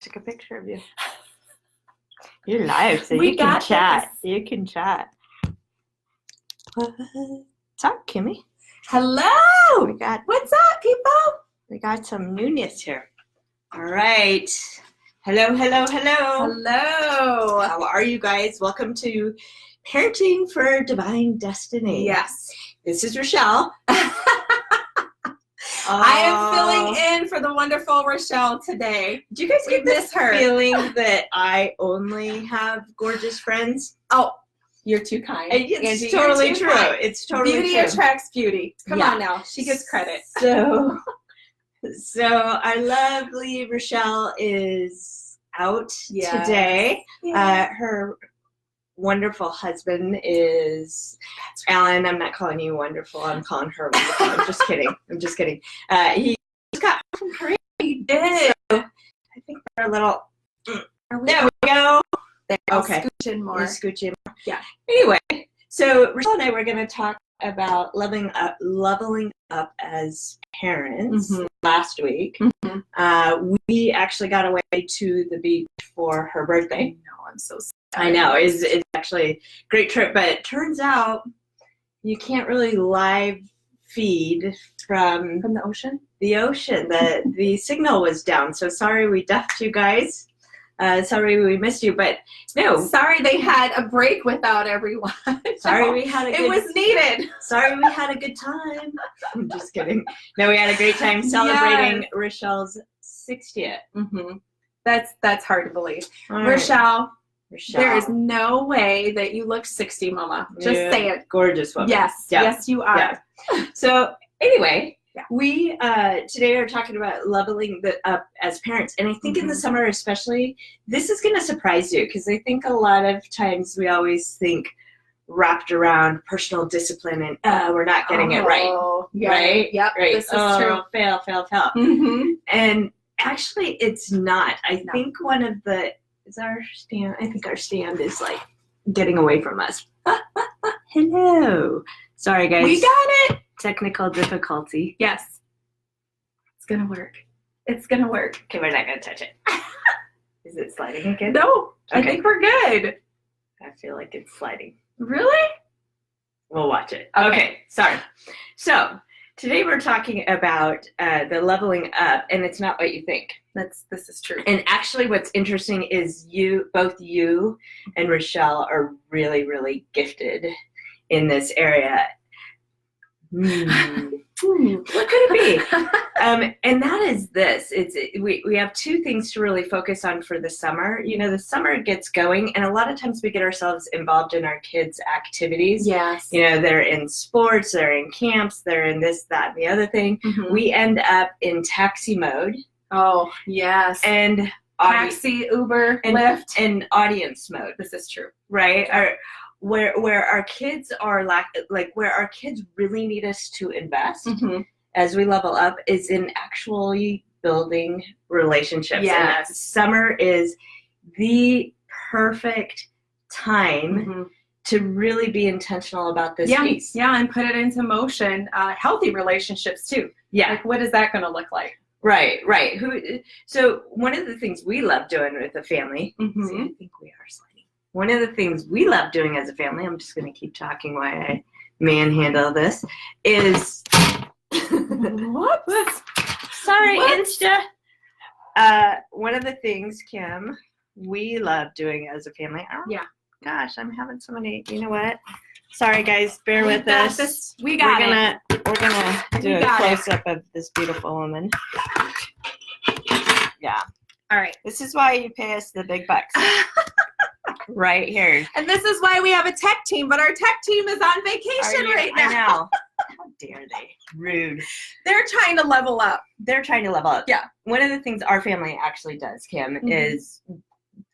Took a picture of you. You're live, so We you can got chat. this. You can chat. What's up, Kimmy? Hello! We got What's up, people? some newness here. All right. Hello. Hello. How are you guys? Welcome to Parenting for Divine Destiny. Yes. This is Rochelle. I am filling in for the wonderful Rochelle today. Do you guys We get this miss her. feeling that I only have gorgeous friends? Oh, you're too kind. It's Angie, totally you're too true. kind. It's totally Beauty true. attracts beauty. Come Yeah. on now. She gets credit. So our lovely Rochelle is out Yes. today. Yeah. Her wonderful husband is Alan. I'm not calling you wonderful. I'm calling her wonderful. I'm just kidding. He just got home from Korea. He did. So I think we're a little. Are we There we go. Okay. scooch in more? You scooch in. Yeah. Anyway, so Rochelle and I were going to talk about leveling up as parents last week. We actually got away to the beach for her birthday. No, I'm so sorry. I know it's actually a great trip, but it turns out you can't really live feed from From the ocean? the ocean. The signal was down, so sorry we duffed you guys. Sorry we missed you, but no. Sorry they had a break without everyone. Sorry we had a good. It was needed. Sorry we had a good time. I'm just kidding. No, we had a great time celebrating Rochelle's 60th. That's hard to believe. All right. Rochelle, Rochelle. there is no way that you look 60, Mama. Just Yeah. say it. Gorgeous woman. Yes. Yeah. Yes, you are. Yeah. So anyway, Yeah. we today are talking about leveling up as parents, and I think in the summer especially, this is going to surprise you because I think a lot of times we always think wrapped around personal discipline and we're not getting it right. Yeah. Right? Yep. Right. This is true. Fail. And actually, it's not. I think one of the is our stand. I think our stand is like getting away from us. Hello. Sorry, guys. We got it. Technical difficulty. Yes. It's going to work. It's going to work. Okay, we're not gonna touch it. Is it sliding again? No, I Okay. think we're good. I feel like it's sliding. Really? We'll watch it. Okay. Okay. Sorry. So today we're talking about the leveling up, and it's not what you think. This is true. And actually what's interesting is both you and Rochelle are really, really gifted in this area. What could it be? And that is this. We have two things to really focus on for the summer. You know, the summer gets going, and a lot of times we get ourselves involved in our kids' activities. Yes. You know, they're in sports, they're in camps, they're in this, that, and the other thing. We end up in taxi mode. Oh, yes. And Taxi, Uber, and Lyft. and audience mode, This is true. right? Where our kids are where our kids really need us to invest as we level up is in actually building relationships. Yes. And summer is the perfect time to really be intentional about this piece. Yeah, and put it into motion. Healthy relationships too. Yeah. Like, what is that going to look like? Right. So one of the things we love doing with the family, see, I think we are sliding. One of the things we love doing as a family, I'm just going to keep talking while I manhandle this, is Whoops. Sorry, Whoops. Insta. One of the things, Kim, we love doing as a family. Oh, Yeah. Gosh, I'm having so many. You know what? Sorry, guys. Bear with us. We got it. We're gonna do We a got it. close up of this beautiful woman. Yeah. All right. This is why you pay us the big bucks. Right here. And this is why we have a tech team, but our tech team is on vacation right now. I know. How dare they? Rude. They're trying to level up. They're trying to level up. Yeah. One of the things our family actually does, Kim, is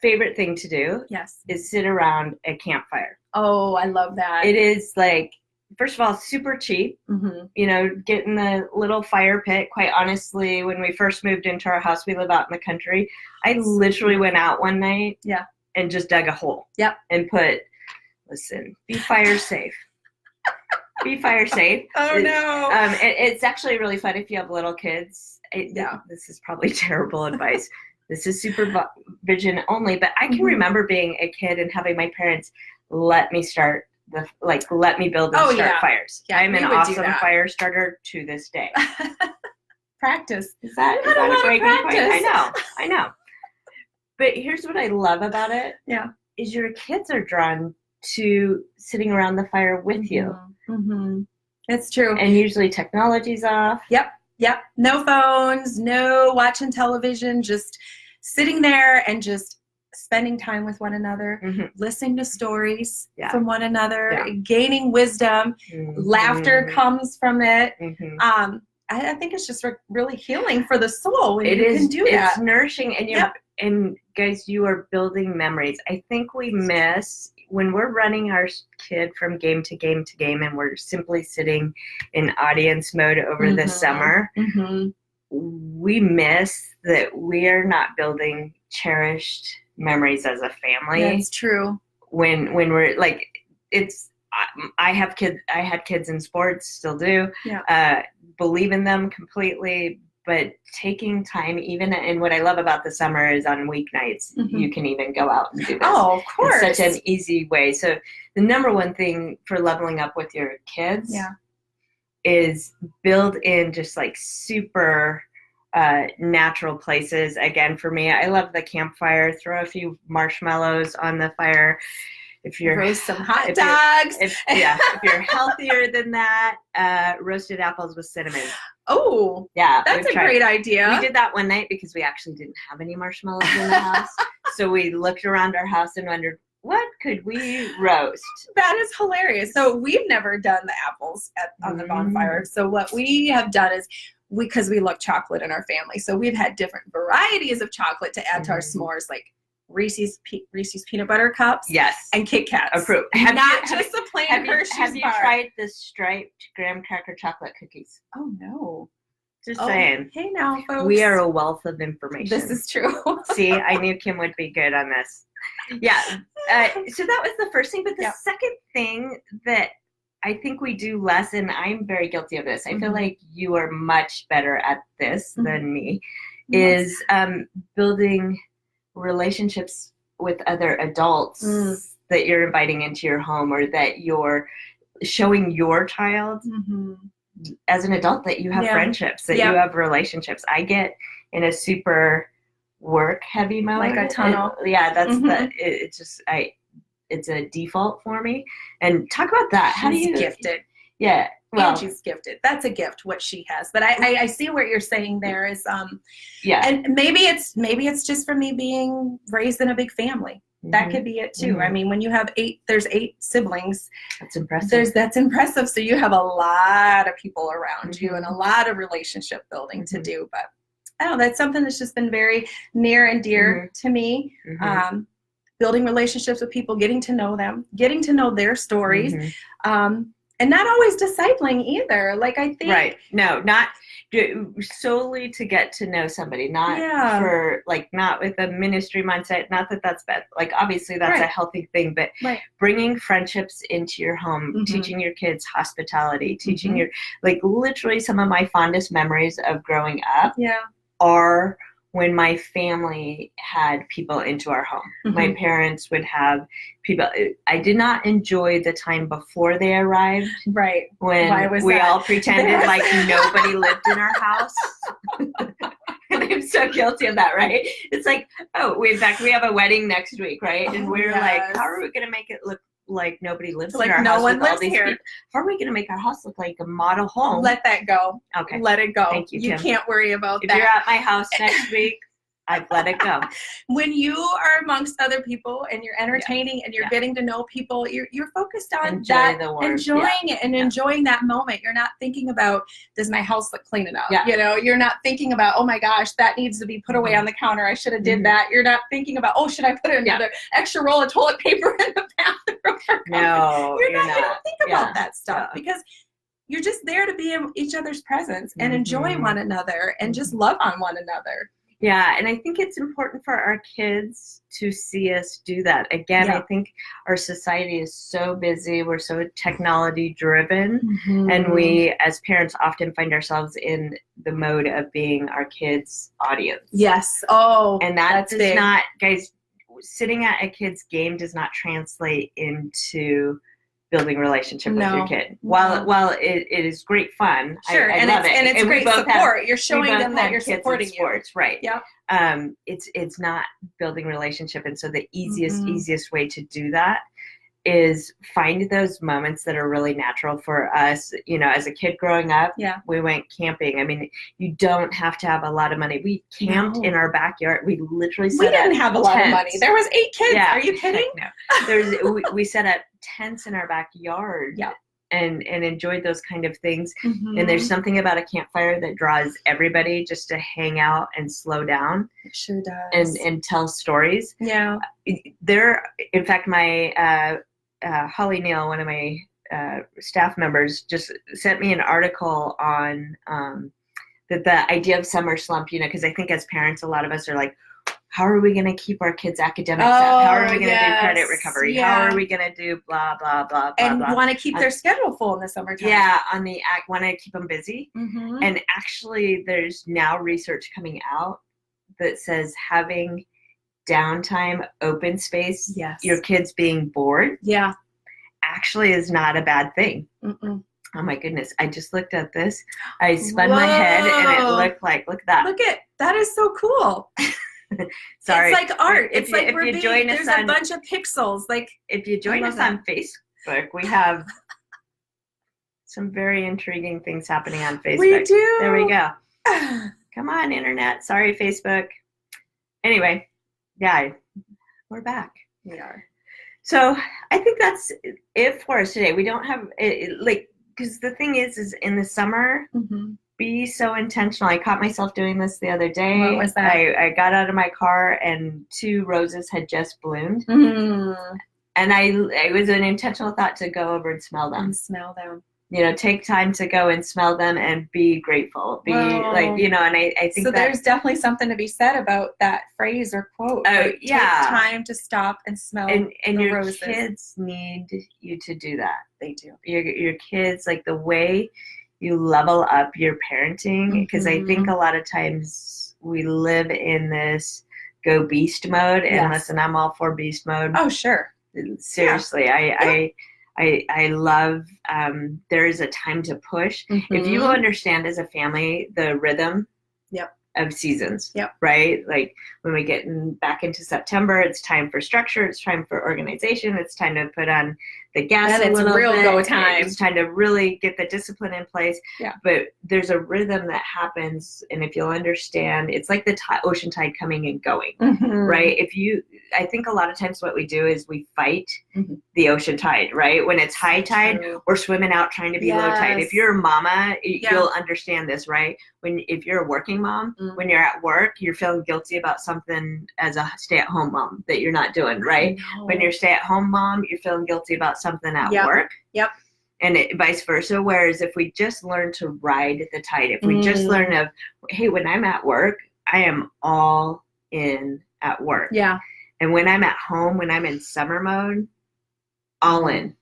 favorite thing to do Yes. is sit around a campfire. Oh, I love that. It is like, first of all, super cheap. You know, get in the little fire pit. Quite honestly, when we first moved into our house, we live out in the country. I literally went out one night. Yeah. And just dug a hole. Yep. And listen, be fire safe. Be fire safe. Oh, no. It's actually really fun if you have little kids. This is probably terrible advice. This is supervision only, but I can Mhm. remember being a kid and having my parents let me let me build and Oh, start yeah. fires. Yeah, I'm we an would do awesome that. fire starter to this day. Practice. Is that You had a lot a of breaking point? practice. I know. But here's what I love about it. Yeah. Is your kids are drawn to sitting around the fire with you. Mm-hmm. It's true. And usually technology's off. Yep. No phones, no watching television, just sitting there and just spending time with one another, Mhm. listening to stories Yeah. from one another, Yeah. gaining wisdom. Mhm. Laughter comes from it. Mhm. I think it's just really healing for the soul when It you is, can do that. It's nourishing, and and guys, you are building memories. I think we miss when we're running our kid from game to game to game, and we're simply sitting in audience mode over the summer. Mm-hmm. We miss that we are not building cherished memories as a family. That's true. When we're like, I had kids in sports, still do. Yeah. Believe in them completely, but taking time, even, and what I love about the summer is on weeknights, you can even go out and do this. Oh, of course. It's such an easy way. So the number one thing for leveling up with your kids is build in just like super natural places. Again, for me, I love the campfire. Throw a few marshmallows on the fire. If you're roast some hot dogs. If you're healthier than that, roasted apples with cinnamon. Oh, yeah, that's a great idea. We did that one night because we actually didn't have any marshmallows in the house. So we looked around our house and wondered, what could we roast? That is hilarious. So we've never done the apples on the bonfire. So what we have done is, because we love chocolate in our family, so we've had different varieties of chocolate to add to our s'mores, like Reese's peanut butter cups, yes, and Kit Kats. Approved. Not just a plain Hershey's bar. Have you tried the striped graham cracker chocolate cookies? Oh no! Just saying. Hey now, folks. We are a wealth of information. This is true. See, I knew Kim would be good on this. Yeah. So that was the first thing, but the second thing that I think we do less, and I'm very guilty of this. I feel like you are much better at this than me. Is building relationships with other adults that you're inviting into your home, or that you're showing your child as an adult that you have friendships, that you have relationships. I get in a super work heavy mode, like a tunnel. That's it's a default for me. And talk about that. How do you gifted? Yeah. Well, Angie's gifted. That's a gift, what she has. But I see what you're saying there is, and maybe it's just for me being raised in a big family. That could be it too. I mean, when you have there's 8 siblings. That's impressive. That's impressive. So you have a lot of people around you and a lot of relationship building to do. But I don't know, that's something that's just been very near and dear to me. Building relationships with people, getting to know them, getting to know their stories. And not always discipling either. Like, I think. Right. No, not solely to get to know somebody, not for, like, not with a ministry mindset. Not that that's bad. Like, obviously that's a healthy thing, but bringing friendships into your home, teaching your kids hospitality, teaching your, like, literally some of my fondest memories of growing up are when my family had people into our home. My parents would have people. I did not enjoy the time before they arrived. Right. When we all pretended like nobody lived in our house. And I'm so guilty of that, right? It's like, in fact, we have a wedding next week, right? And we're like, how are we going to make it look like nobody lives in our house? Like no one lives here. People? How are we going to make our house look like a model home? Let that go. Okay. Let it go. Thank you, Kim. You can't worry about that. If you're at my house next week, I've let it go. When you are amongst other people and you're entertaining and you're getting to know people, you're focused on enjoying it and enjoying that moment. You're not thinking about, does my house look clean enough? You know, you're not thinking about, oh my gosh, that needs to be put away on the counter. I should have did that. You're not thinking about, oh, should I put another extra roll of toilet paper in the bathroom? No, you don't think about that stuff because you're just there to be in each other's presence and enjoy one another and just love on one another. Yeah, and I think it's important for our kids to see us do that. Again, I think our society is so busy. We're so technology driven. And we, as parents, often find ourselves in the mode of being our kids' audience. Yes. Oh, and that does big. Not, guys, sitting at a kid's game does not translate into building relationship with your kid. While it is great fun. Sure, I love it. And it's great support. You're showing them that you're supporting sports, you. Right. Yeah. It's not building relationship. And so the easiest way to do that is find those moments that are really natural for us. You know, as a kid growing up, we went camping. I mean, you don't have to have a lot of money. We camped in our backyard. We literally set up We didn't have a lot of money. There was 8 kids. Yeah. Are you kidding? No. We set up tents in our backyard. Yeah. And enjoyed those kind of things. And there's something about a campfire that draws everybody just to hang out and slow down. It sure does. And tell stories. Yeah. In fact, my Holly Neal, one of my staff members, just sent me an article on the idea of summer slump, you know, because I think as parents, a lot of us are like, how are we going to keep our kids' academics up? How are we going to do credit recovery? How are we going to do blah, blah, blah, blah, and want to keep their schedule full in the summertime. Yeah, want to keep them busy. And actually, there's now research coming out that says having downtime, open space, your kids being bored, actually is not a bad thing. Oh my goodness. I just looked at this. I spun my head and it looked like, look at that. That is so cool. Sorry. It's like art. It's like there's a bunch of pixels. Like if you join us on Facebook, we have some very intriguing things happening on Facebook. We do. There we go. Come on, internet. Sorry, Facebook. Anyway, we're back. We are. So I think that's it for us today. We don't have because the thing is in the summer. Be so intentional. I caught myself doing this the other day. What was that? I got out of my car and 2 roses had just bloomed. And it was an intentional thought to go over and smell them. You know, take time to go and smell them and be grateful. Be like, you know, and I think so. There's definitely something to be said about that phrase or quote. Take time to stop and smell and the your roses. Kids need you to do that. They do. Your kids, like the way you level up your parenting, because I think a lot of times we live in this go beast mode. And listen, I'm all for beast mode. Oh, sure. Seriously, I love. There is a time to push. If you understand as a family the rhythm. Of seasons. Right? Like when we get back into September, it's time for structure, it's time for organization, it's time to put on the gas a little real bit. Go time. It's time to really get the discipline in place. But there's a rhythm that happens, and if you'll understand, it's like the ocean tide coming and going. Right? I think a lot of times what we do is we fight the ocean tide, right? When it's high tide, we're swimming out trying to be low tide. If you're a mama, you'll understand this, right? If you're a working mom, when you're at work, you're feeling guilty about something as a stay-at-home mom that you're not doing, right? When you're a stay-at-home mom, you're feeling guilty about something at work. And vice versa. Whereas if we just learn to ride the tide, if we just learn of, hey, when I'm at work, I am all in at work. And when I'm at home, when I'm in summer mode, all in.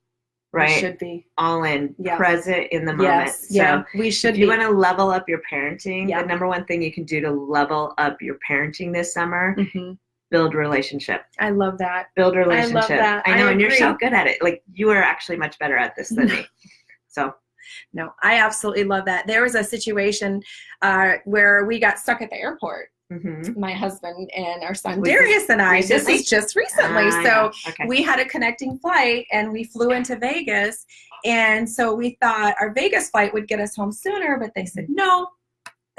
Right? We should be. All in, present in the moment. So we should if you want to level up your parenting, the number one thing you can do to level up your parenting this summer, build relationship. I love that. Build relationship. I love that. I know, and you're so good at it. Like, you are actually much better at this than me. So. No, I absolutely love that. There was a situation where we got stuck at the airport. My husband and our son Darius and I. This is just recently. We had a connecting flight and we flew into Vegas. And so we thought our Vegas flight would get us home sooner, but they said no.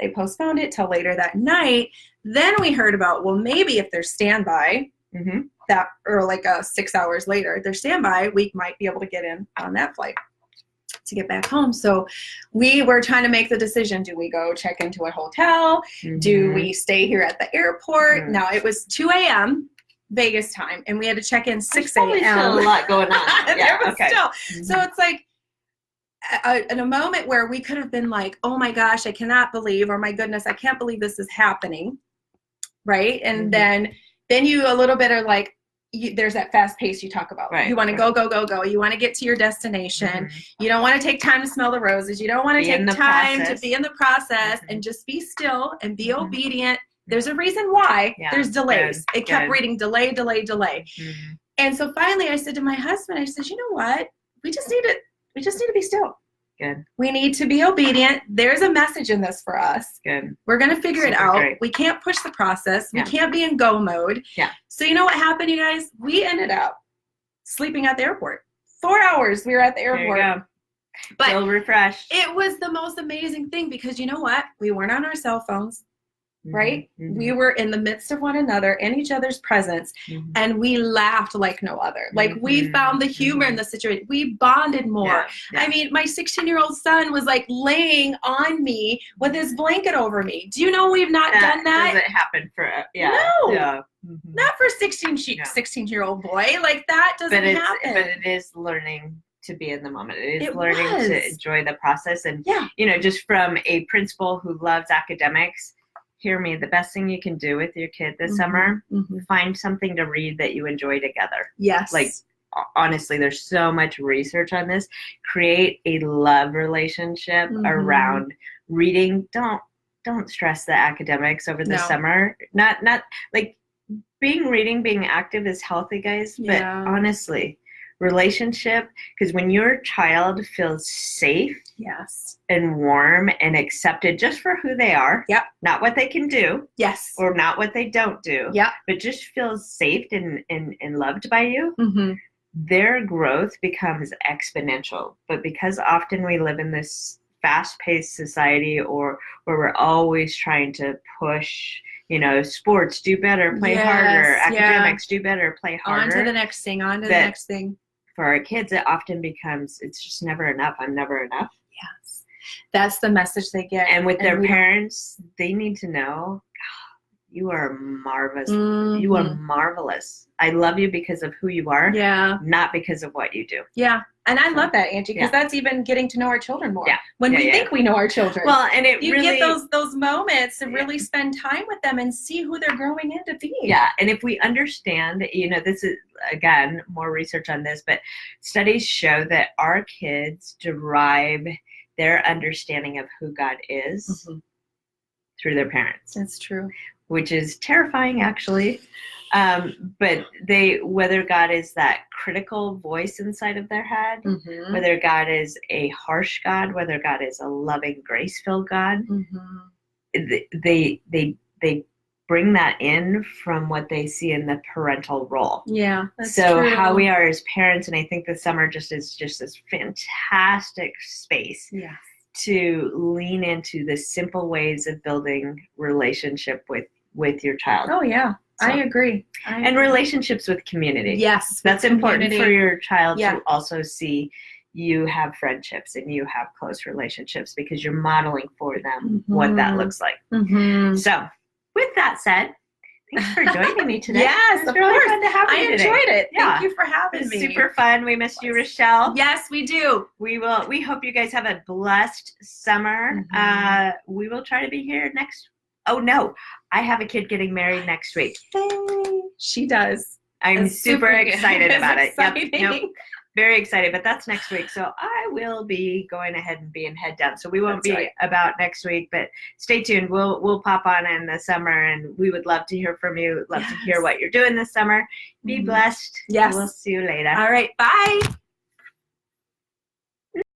They postponed it till later that night. Then we heard about, well, maybe if there's standby, that or like 6 hours later, there's standby, we might be able to get in on that flight to get back home. So we were trying to make the decision. Do we go check into a hotel? Do we stay here at the airport? Now it was 2 a.m. Vegas time and we had to check in 6 a.m. Still a lot going on. So it's like in a moment where we could have been like, oh my gosh, I cannot believe, or my goodness, I can't believe this is happening. right? And then you a little bit are like, there's that fast pace you talk about. Right, you want to go, go, go, go. You want to get to your destination. You don't want to take time to smell the roses. You don't want to take time to be in the process and just be still and be obedient. There's a reason why there's delays. It kept reading delay, delay, delay. And so finally I said to my husband, I said, you know what? We just need to be still. Good. We need to be obedient. There's a message in this for us. Good. We're going to figure it out. Great. We can't push the process. We can't be in go mode. Yeah. So you know what happened, you guys? We ended up sleeping at the airport. 4 hours we were at the airport. There you go. But still refreshed. It was the most amazing thing because you know what? We weren't on our cell phones. Right? We were in the midst of one another, in each other's presence, and we laughed like no other. Like we found the humor in the situation. We bonded more. I mean, my 16-year-old son was like laying on me with his blanket over me. Do you know we've not done that? Doesn't happen for No. Not for 16-year-old boy. Like that doesn't happen. But it is learning to be in the moment. It is learning to enjoy the process. And you know, just from a principal who loves academics, hear me, the best thing you can do with your kid this summer, find something to read that you enjoy together. Yes. Like, honestly, there's so much research on this. Create a love relationship around reading. Don't stress the academics over the summer. Not like being active is healthy, guys, but honestly, relationship, because when your child feels safe and warm and accepted just for who they are, not what they can do, or not what they don't do, but just feels safe and loved by you, their growth becomes exponential. But because often we live in this fast-paced society, or where we're always trying to push, you know, sports, do better, play harder, academics, do better, play harder, on to the next thing, for our kids, it often becomes, it's just never enough. I'm never enough. Yes. That's the message they get. And with their parents, they need to know, you are marvelous. You are marvelous. I love you because of who you are, not because of what you do. Yeah. And I love that, Angie, because that's even getting to know our children more. Yeah. When we think we know our children. Well, and you get those moments to really spend time with them and see who they're growing into being. Yeah. And if we understand, you know, this is, again, more research on this, but studies show that our kids derive their understanding of who God is through their parents. That's true. Which is terrifying, actually. But whether God is that critical voice inside of their head, whether God is a harsh God, whether God is a loving, grace-filled God, they bring that in from what they see in the parental role. Yeah, that's so true. How we are as parents, and I think the summer is just this fantastic space. Yes. To lean into the simple ways of building relationship with your child. Oh yeah, so, I agree. And relationships with community. Yes, that's important for your child to also see you have friendships and you have close relationships, because you're modeling for them what that looks like. So, with that said, thanks for joining me today. Yes, it was really fun to have you today. I enjoyed it. Thank you for having me. Super fun. We missed you, Rochelle. Yes, we do. We hope you guys have a blessed summer. We will try to be here next. Oh no, I have a kid getting married next week. She does. I'm super excited about it. Yep. Very excited, but that's next week. So I will be going ahead and being head down. So we won't be about next week, but stay tuned. We'll pop on in the summer, and we would love to hear from you. Love to hear what you're doing this summer. Be blessed. Yes. We'll see you later. All right. Bye.